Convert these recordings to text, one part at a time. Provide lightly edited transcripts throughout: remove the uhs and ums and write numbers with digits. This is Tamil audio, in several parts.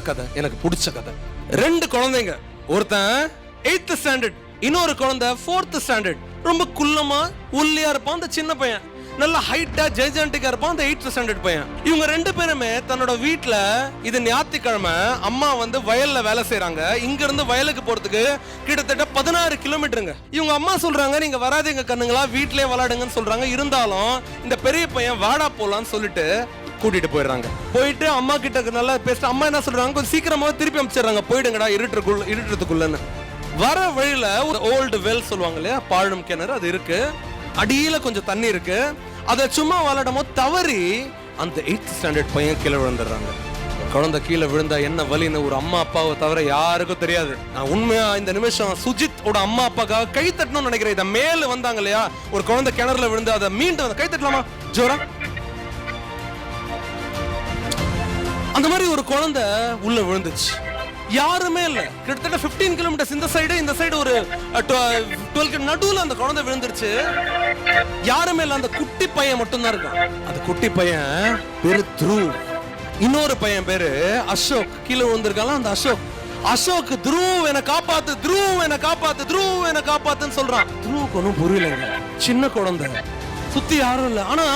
கதை, எனக்கு பிடிச்ச கதை. 2 குழந்தைங்க, ஒருத்தன் 8th ஸ்டாண்டர்ட், இன்னொரு குழந்தை 4th ஸ்டாண்டர்ட். ரொம்ப குள்ளமா ஒல்லியா இருப்பான் அந்த சின்ன பையன், நல்ல ஹைட்டா ஜெய்ஜாண்டிக்கா இருப்பான் அந்த 8th ஸ்டாண்டர்ட் பையன். இவங்க 2 பேருமே தன்னோட வீட்டுல, இது ஞாயிற்றுக்கிழமை, அம்மா வந்து வயல்ல வேலை செய்யறாங்க. இங்க இருந்து வயலுக்கு போறதுக்கு கிட்டத்தட்ட 16 கிலோமீட்டருங்க. இவங்க அம்மா சொல்றாங்க, நீங்க வராதீங்க கண்ணுங்களா, வீட்லயே விளையாடுங்கன்னு சொல்றாங்க. இருந்தாலும் இந்த பெரிய பையன் வாடா போலான்னு சொல்லிட்டு கூட்டிட்டு போயிடுறாங்க. போயிட்டு அம்மா கிட்ட நல்லா பேசிட்டு, அம்மா என்ன சொல்றாங்க, கொஞ்சம் சீக்கிரமா திருப்பி அனுப்பிச்சிடுறாங்க, போயிடுங்கடா இருட்டுறதுக்குள்ளன்னு. வர வழியில ஒரு ஓல்டு வெல் சொல்லுவாங்க இல்லையா, பாழும் கிணறு, அது இருக்கு. அடியில கொஞ்சம் தண்ணி இருக்கு. அதை சும்மா விளையாடும் போது தவறி அந்த 8th ஸ்டாண்டர்ட் பையன் கீழே விழுந்துடுறாங்க. குழந்தை கீழே விழுந்தா என்ன வலின்னு ஒரு அம்மா அப்பாவை தவிர யாருக்கும் தெரியாது. நான் உண்மையா இந்த நிமிஷம் சுஜித்தோட அம்மா அப்பாக்காக கை தட்டணும்னு நினைக்கிறேன். இதை மேல வந்தாங்க இல்லையா, ஒரு குழந்தை கிணறுல விழுந்து அதை மீண்டும் கை தட்டலாமா ஜோரா? அந்த மாதிரி ஒரு குழந்தை உள்ள விழுந்துச்சு. யாருமே இல்ல. கிட்டத்தட்ட 15 கிலோமீட்டர்ஸ் இந்த சைடு ஒரு 12 நடுவுல அந்த குழந்தை விழுந்துருச்சு. யாருமே இல்ல. அந்த குட்டி பையன் மட்டும் தான் இருக்கான். அந்த குட்டி பையன் பேரு த்ருவ், இன்னொரு பையன் பேரு அசோக். கீழே விழுந்திருக்கான் அந்த அசோக் த்ருவ் என்ன காப்பாத்து, த்ருவ் என்ன காப்பாத்து, த்ருவ் என்ன காப்பாத்துன்னு சொல்றான். த்ருவுக்கு ஒன்றும் புரியலங்க, சின்ன குழந்தை, சுத்தி யாரும் இல்ல. ஆனா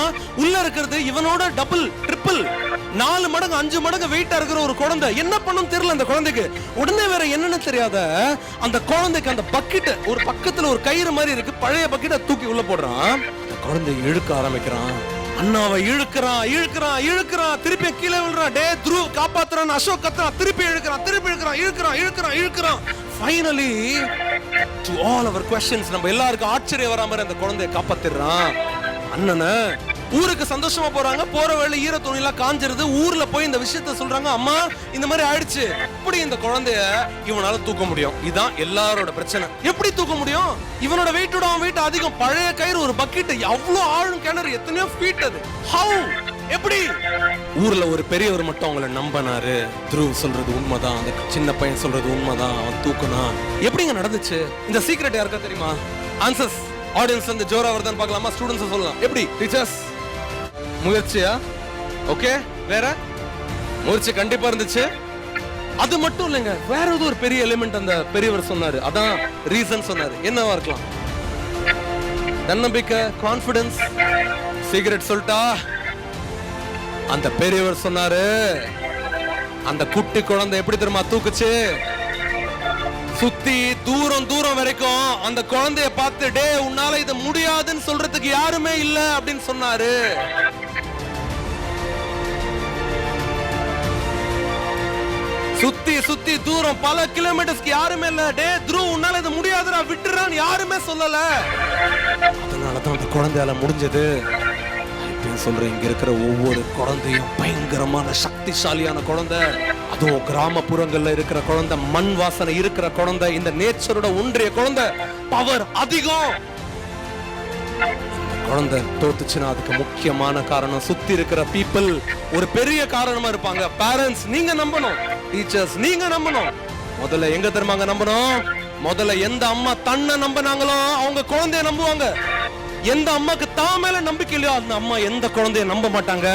உள்ள இருக்கிறது இவனோட டபுள் ட்ரிபிள் 4 மடங்கு 5 மடங்கு வெயிட்டா இருக்கிற ஒரு குழந்தை. என்ன பண்ணும் தெரியல அந்த குழந்தைக்கு. உடனே வேற என்னன்னு தெரியாத அந்த குழந்தைக்கு அந்த பக்கெட், ஒரு பக்கத்துல ஒரு கயிறு மாதிரி இருக்கு, பழைய பக்கெட்டை தூக்கி உள்ள போடுறான். அந்த குழந்தை இழுக்க ஆரம்பிக்கிறான். அண்ணாவை இழுக்கிறான், திருப்பி கீழே விழுறான். டே த்ருவ் காப்பாத்துறான், அசோக் கத்துறான், திருப்பி இழுக்கிறான். Finally to all our questions, நம்ம எல்லாருக்கும் ஆச்சரியம் வர மாதிரி அந்த குழந்தையை காப்பாத்திடுறான். அண்ணனை ஊருக்கு சந்தோஷமா போறாங்க. போற வேளை ஈர துணிலாம் காஞ்சிருது. ஊர்ல போய் இந்த விஷயத்த சொல்றாங்க, அம்மா இந்த மாதிரி ஆயிடுச்சு. எப்படி இந்த குழந்தைய இவனால தூக்க முடியும்? இதான் எல்லாரோட பிரச்சனை. எப்படி தூக்க முடியும்? இவனோட வெயிட்டோட அவன் வெயிட் அதிகம். பழைய கயிறு, ஒரு பக்கெட், அவ்வளவு ஆழம் கிணறு, எத்தனையோ ஃபீட். அது ஹவு? எப்படி? ஊர்ல ஒரு பெரியவர் மட்டும் அவங்கள நம்பினாரு. த்ருவ் சொல்றது உண்மைதான், அந்த சின்ன பையன் சொல்றது உண்மைதான், அவன் தூக்குனா. எப்படிங்க நடந்துச்சு? இந்த சீக்ரெட் யாருக்கா தெரியுமா? ஆன்சர்ஸ் ஆடியன்ஸ் வந்து ஜோரா வருதான்னு பார்க்கலாமா? ஸ்டூடெண்ட்ஸ் சொல்லலாம். எப்படி டீச்சர்ஸ்? முயற்சியா? ஓகே, வேற முயற்சி கண்டிப்பா இருந்துச்சு. அது மட்டும் இல்லைங்க, வேற ஏதோ ஒரு பெரிய எலிமெண்ட் அந்த பெரியவர் சொன்னாரு. அதான் ரீசன் சொன்னாரு. என்னவா இருக்கலாம்? தன்னம்பிக்கை, கான்ஃபிடன்ஸ். சீக்ரெட் சொல்லிட்டா? அந்த பெரியவர் சொன்னாரு, அந்த குட்டி குழந்தை எப்படி தெரியுமா தூக்குச்சு? சுத்தி தூரம் வரைக்கும் அந்த குழந்தைய பார்த்து, டே உன்னால இது முடியாதுன்னு சொல்றதுக்கு யாருமே இல்ல அப்படின்னு சொன்னாரு. சுத்தி தூரம் பல கிலோமீட்டர்ஸ்க்கு யாருமே இல்ல. டே த்ருவ் உன்னால இது முடியாதுடா, விட்டுறான்னு யாருமே சொல்லல. அதனாலதான் அந்த குழந்தையால முடிஞ்சது. சொல்றேன், இங்க இருக்கிற ஒவ்வொரு குழந்தையும் பயங்கரமான சக்திசாலியான குழந்தை. அதுவும் கிராமப்புறங்கள்ல இருக்கிற குழந்தை, மண் வாசனை இருக்கிற குழந்தை, இந்த நேச்சரோட ஒன்றிய குழந்தை, பவர் அதிகம். குழந்தை தோத்துச்சுன்னா அதுக்கு முக்கியமான காரணம் சுத்தி இருக்கிற பீப்புள் ஒரு பெரிய காரணமா இருப்பாங்க. பேரண்ட்ஸ் நீங்க நம்பணும், டீச்சர்ஸ் நீங்க நம்பணும். முதல்ல எங்க தெரியுமாங்க நம்பணும்? முதல்ல எந்த அம்மா தன்னை நம்பினாங்களோ அவங்க குழந்தைய நம்புவாங்க. எந்த அம்மாக்கு தான் மேல நம்பிக்கை இல்லையோ அந்த அம்மா எந்த குழந்தைய நம்ப மாட்டாங்க.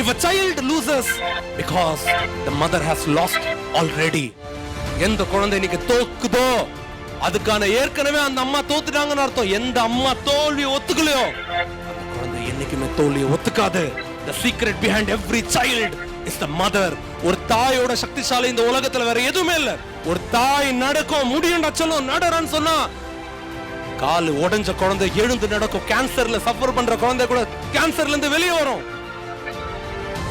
If a child loses because the mother has lost already, எந்த குழந்தை இன்னைக்கு தோக்குதோ அதுக்கான ஏற்கனவே அந்த அம்மா தோத்துட்டாங்கன்னு அர்த்தம். எந்த அம்மா தோல்வி ஒத்துக்கலையோ அந்த குழந்தை என்னைக்குமே தோல்வியை ஒத்துக்காது. The secret behind every child is the mother. ஒரு தாயோட சக்திசாலி இந்த உலகத்துல வேற எதுவுமே இல்ல. ஒரு தாய் நடக்கும், முடியும்டா சொல்லும், நடறான்னு சொன்னா கால் உடைஞ்ச குழந்தை எழுந்து நடக்கும். கேன்சர்ல சஃபர் பண்ற குழந்தை கூட கேன்சர்ல இருந்து வெளியே வரும்.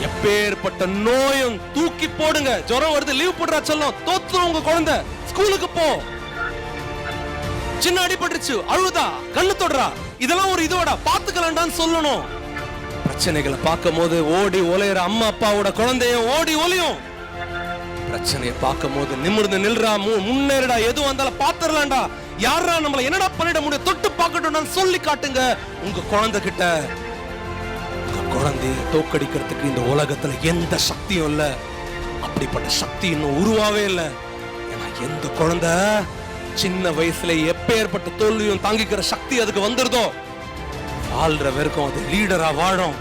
எப்பேற்பட்ட நோயும் தூக்கி போடுங்க. ஜுரம் வருது, லீவ் போடுறா சொல்லும், தோத்துரும் உங்க குழந்தை. ஸ்கூலுக்கு போ. சின்ன அடிபட்டுருச்சு, அழுதா, கண்ணு தொடுறா, இதெல்லாம் ஒரு இதோட பாத்துக்கலாம்டான்னு சொல்லணும். பிரச்சனைகளை பார்க்கும் போது ஓடி ஒலையிற அம்மா அப்பாவோட குழந்தையும் ஓடி ஒலியும். பிரச்சனையை பார்க்கும் போது நிமிர்ந்து நில்றா, முன்னேறடா, எதுவும் வந்தாலும் பாத்துறலாம்டா, யாரா நம்மள என்னடா பண்ணிட முடியும், தொட்டு பார்க்கட்டும் சொல்லி காட்டுங்க உங்க குழந்தை கிட்ட. உங்க குழந்தைய தோக்கடிக்கிறதுக்கு இந்த உலகத்துல எந்த சக்தியும் இல்ல. அப்படிப்பட்ட சக்தி இன்னும் உருவாவே இல்லை. ஏன்னா எந்த குழந்தை சின்ன வயசுல எப்பேற்பட்ட தோல்வியும் தாங்கிக்கிற சக்தி அதுக்கு வந்துருதோ வாழ்ற வரைக்கும் அது லீடரா வாழும்.